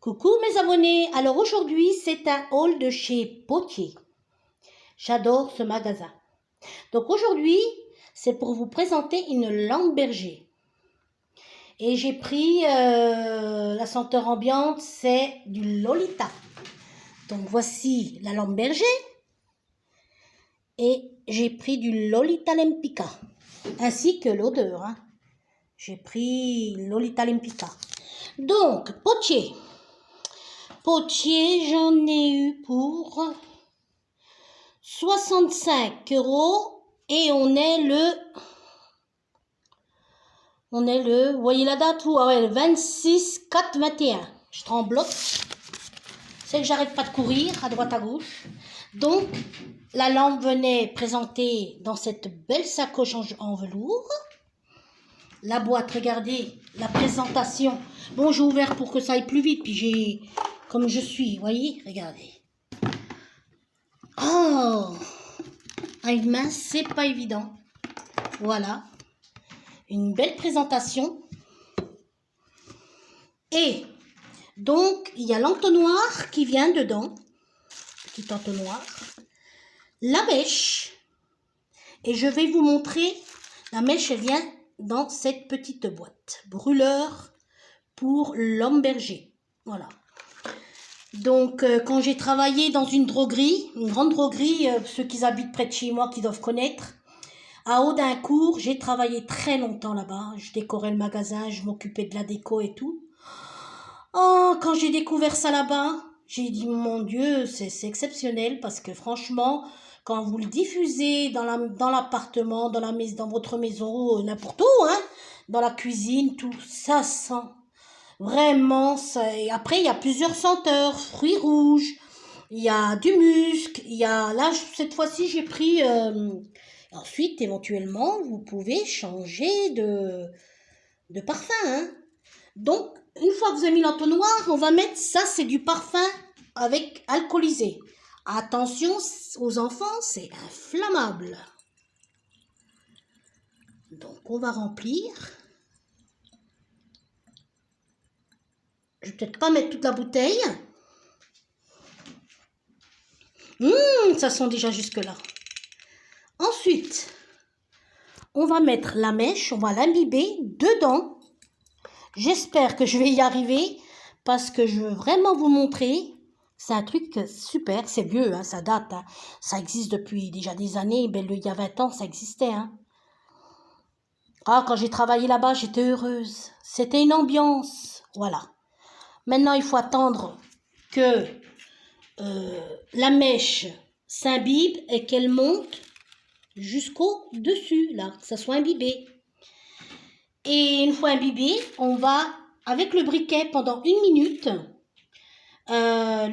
Coucou mes abonnés, alors aujourd'hui c'est un haul de chez Potier. J'adore ce magasin. Donc aujourd'hui c'est pour vous présenter une lampe berger. Et j'ai pris la senteur ambiante, c'est du Lolita. Donc voici la lampe berger. Et j'ai pris du Lolita Lempicka. Ainsi que l'odeur. J'ai pris Lolita Lempicka. Donc Potier. Potier, j'en ai eu pour 65 € et on est le, vous voyez la date ou le 26/4/21. Je tremblote, c'est que j'arrête pas de courir à droite à gauche. Donc la lampe venait présentée dans cette belle sacoche en velours. La boîte, regardez la présentation. Bon, j'ai ouvert pour que ça aille plus vite, puis j'ai, comme je suis, vous voyez, regardez. Oh, à une main, c'est pas évident. Voilà, une belle présentation. Et donc, il y a l'entonnoir qui vient dedans, petit entonnoir, la mèche. Et je vais vous montrer, la mèche, elle vient dans cette petite boîte. Brûleur pour l'homme berger. Voilà. Donc, quand j'ai travaillé dans une droguerie, une grande droguerie, ceux qui habitent près de chez moi qui doivent connaître, à Audincourt, j'ai travaillé très longtemps là-bas. Je décorais le magasin, je m'occupais de la déco et tout. Oh, quand j'ai découvert ça là-bas, j'ai dit, mon Dieu, c'est exceptionnel parce que franchement, quand vous le diffusez dans l'appartement, dans votre maison, n'importe où, dans la cuisine, tout, ça sent. Vraiment, ça. Et après, il y a plusieurs senteurs, fruits rouges, il y a du musc, il y a, là, cette fois-ci, j'ai pris, ensuite, éventuellement, vous pouvez changer de parfum, Donc, une fois que vous avez mis l'entonnoir, on va mettre, ça c'est du parfum avec alcoolisé. Attention aux enfants, c'est inflammable. Donc, on va remplir. Je vais peut-être pas mettre toute la bouteille. Ça sent déjà jusque-là. Ensuite, on va mettre la mèche, on va l'imbiber dedans. J'espère que je vais y arriver parce que je veux vraiment vous montrer. C'est un truc super, c'est vieux, ça date. Ça existe depuis déjà des années. Ben, il y a 20 ans, ça existait. Ah, quand j'ai travaillé là-bas, j'étais heureuse. C'était une ambiance. Voilà. Maintenant, il faut attendre que la mèche s'imbibe et qu'elle monte jusqu'au dessus, là, que ça soit imbibé. Et une fois imbibé, on va, avec le briquet, pendant 1 minute,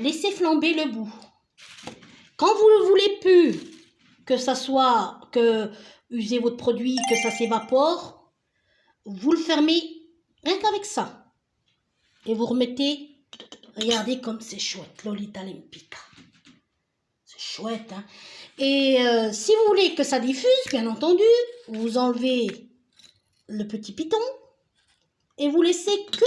laisser flamber le bout. Quand vous ne voulez plus que ça soit, que usez votre produit, que ça s'évapore, vous le fermez rien qu'avec ça. Et vous remettez, regardez comme c'est chouette, Lolita Lempicka. C'est chouette, Et si vous voulez que ça diffuse, bien entendu, vous enlevez le petit piton et vous laissez que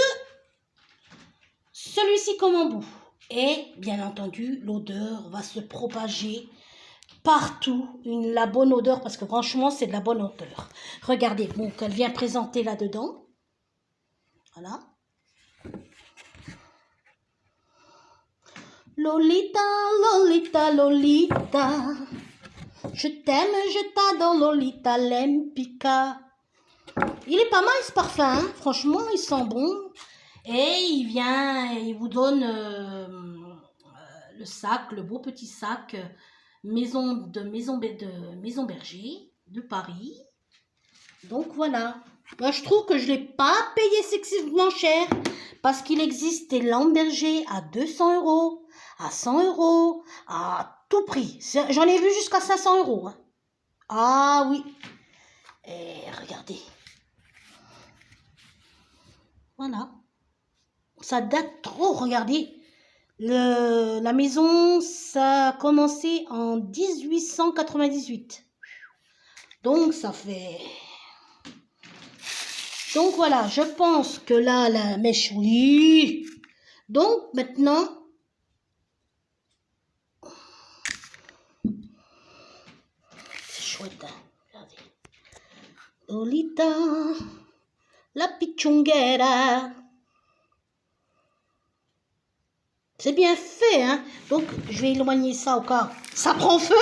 celui-ci comme embout. Et bien entendu, l'odeur va se propager partout, la bonne odeur, parce que franchement, c'est de la bonne odeur. Regardez, bon, qu'elle vient présenter là-dedans. Voilà. Lolita, Lolita, Lolita, je t'aime, je t'adore, Lolita Lempicka. Il est pas mal ce parfum, franchement, il sent bon. Et il vous donne le sac, le beau petit sac maison berger de Paris. Donc voilà. Moi, je trouve que je ne l'ai pas payé excessivement cher parce qu'il existe des lampes berger à 200 €, à 100 €, à tout prix. J'en ai vu jusqu'à 500 €. Ah oui. Et regardez. Voilà. Ça date trop, regardez. La maison, ça a commencé en 1898. Donc, ça fait... Donc, voilà, je pense que là, la mèche, oui. Donc, maintenant, c'est chouette, hein. Regardez. Lolita, la pichonguera. C'est bien fait, hein. Donc, je vais éloigner ça au cas où ça prend feu.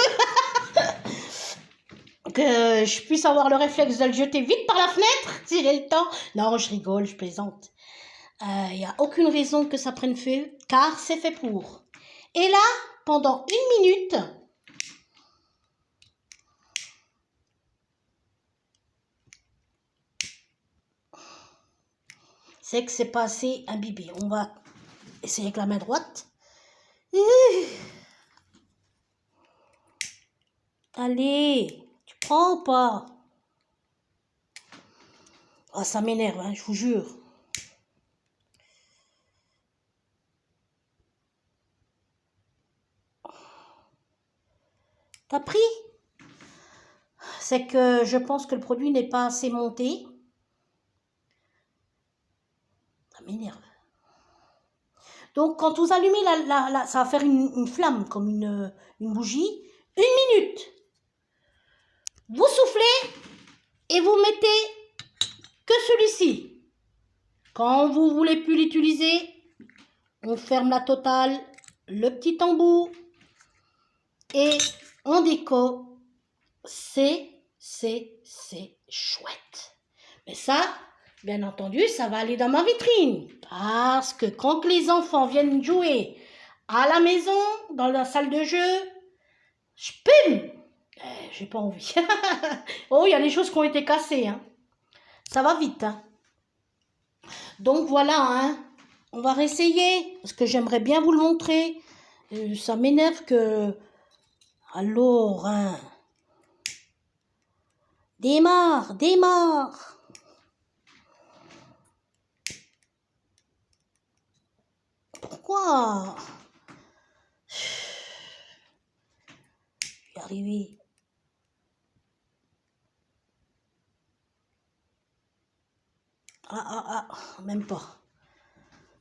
Que je puisse avoir le réflexe de le jeter vite par la fenêtre, si j'ai le temps. Non, je rigole, je plaisante. Il n'y a aucune raison que ça prenne feu, car c'est fait pour. Et là, pendant 1 minute, c'est que c'est pas assez imbibé. On va essayer avec la main droite. Allez, tu prends ou pas? Ah, ça m'énerve, hein, je vous jure. T'as pris? C'est que je pense que le produit n'est pas assez monté. Ça m'énerve. Donc, quand vous allumez, ça va faire une flamme, comme une bougie. 1 minute. Vous soufflez et vous mettez que celui-ci. Quand vous voulez plus l'utiliser, on ferme la totale, le petit embout et on déco. C'est chouette. Mais ça, bien entendu, ça va aller dans ma vitrine. Parce que quand les enfants viennent jouer à la maison, dans la salle de jeu, pim, j'ai pas envie. Oh, il y a des choses qui ont été cassées. Hein. Ça va vite. Hein. Donc voilà, hein. On va réessayer. Parce que j'aimerais bien vous le montrer. Ça m'énerve que... Alors, hein. Démarre. Pourquoi? Je vais y arriver. Même pas.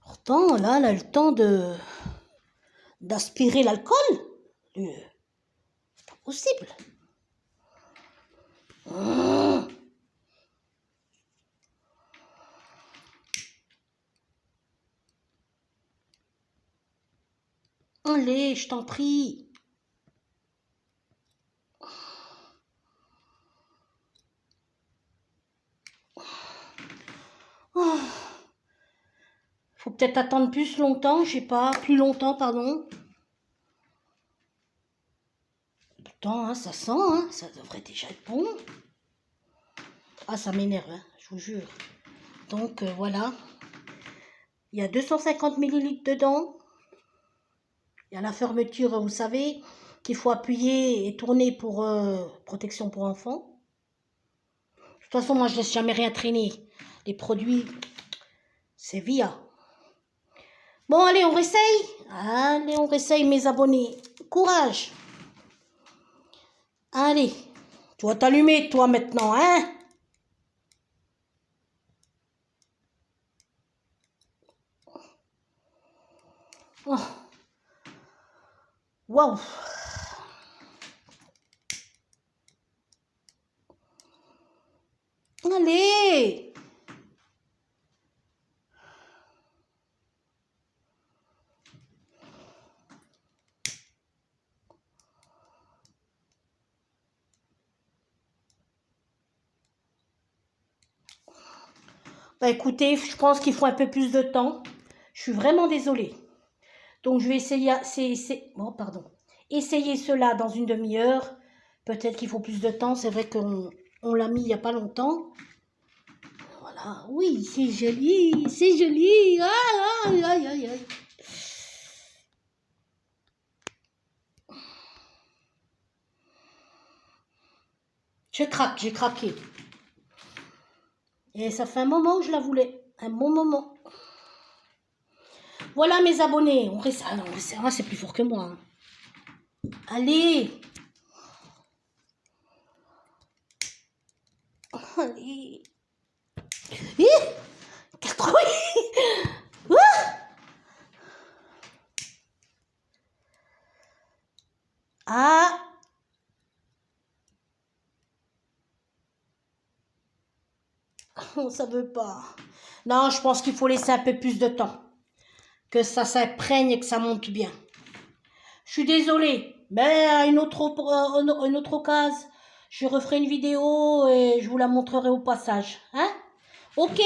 Pourtant, là, elle a le temps d'aspirer l'alcool. C'est pas possible. Allez, je t'en prie. Faut peut-être attendre plus longtemps, je sais pas, plus longtemps, pardon. Pourtant, hein, ça sent, hein, ça devrait déjà être bon. Ah, ça m'énerve, hein, je vous jure. Donc, voilà. Il y a 250 ml dedans. Il y a la fermeture, vous savez, qu'il faut appuyer et tourner pour protection pour enfants. De toute façon, moi, je laisse jamais rien traîner. Les produits, c'est via. Bon, allez, on réessaye. Allez, on réessaye, mes abonnés. Courage. Allez, tu vas t'allumer, toi, maintenant, hein? Oh. Waouh. Allez. Bah écoutez, je pense qu'il faut un peu plus de temps. Je suis vraiment désolée. Donc je vais essayer, essayer cela dans une demi-heure. Peut-être qu'il faut plus de temps. C'est vrai qu'on l'a mis il n'y a pas longtemps. Voilà. Oui, c'est joli. C'est joli. Aïe, aïe, aïe, aïe. Je craque, j'ai craqué. Et ça fait un moment que je la voulais. Un bon moment. Voilà mes abonnés. On reste. Ah, c'est plus fort que moi. Hein. Allez. Allez. 80. Ah, oh, ça veut pas. Non, je pense qu'il faut laisser un peu plus de temps. Que ça s'imprègne et que ça monte bien. Je suis désolée, mais à une autre occasion, je referai une vidéo et je vous la montrerai au passage. Hein? Ok?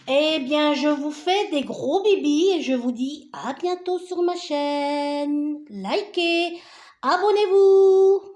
Eh bien, je vous fais des gros bibis et je vous dis à bientôt sur ma chaîne. Likez, abonnez-vous.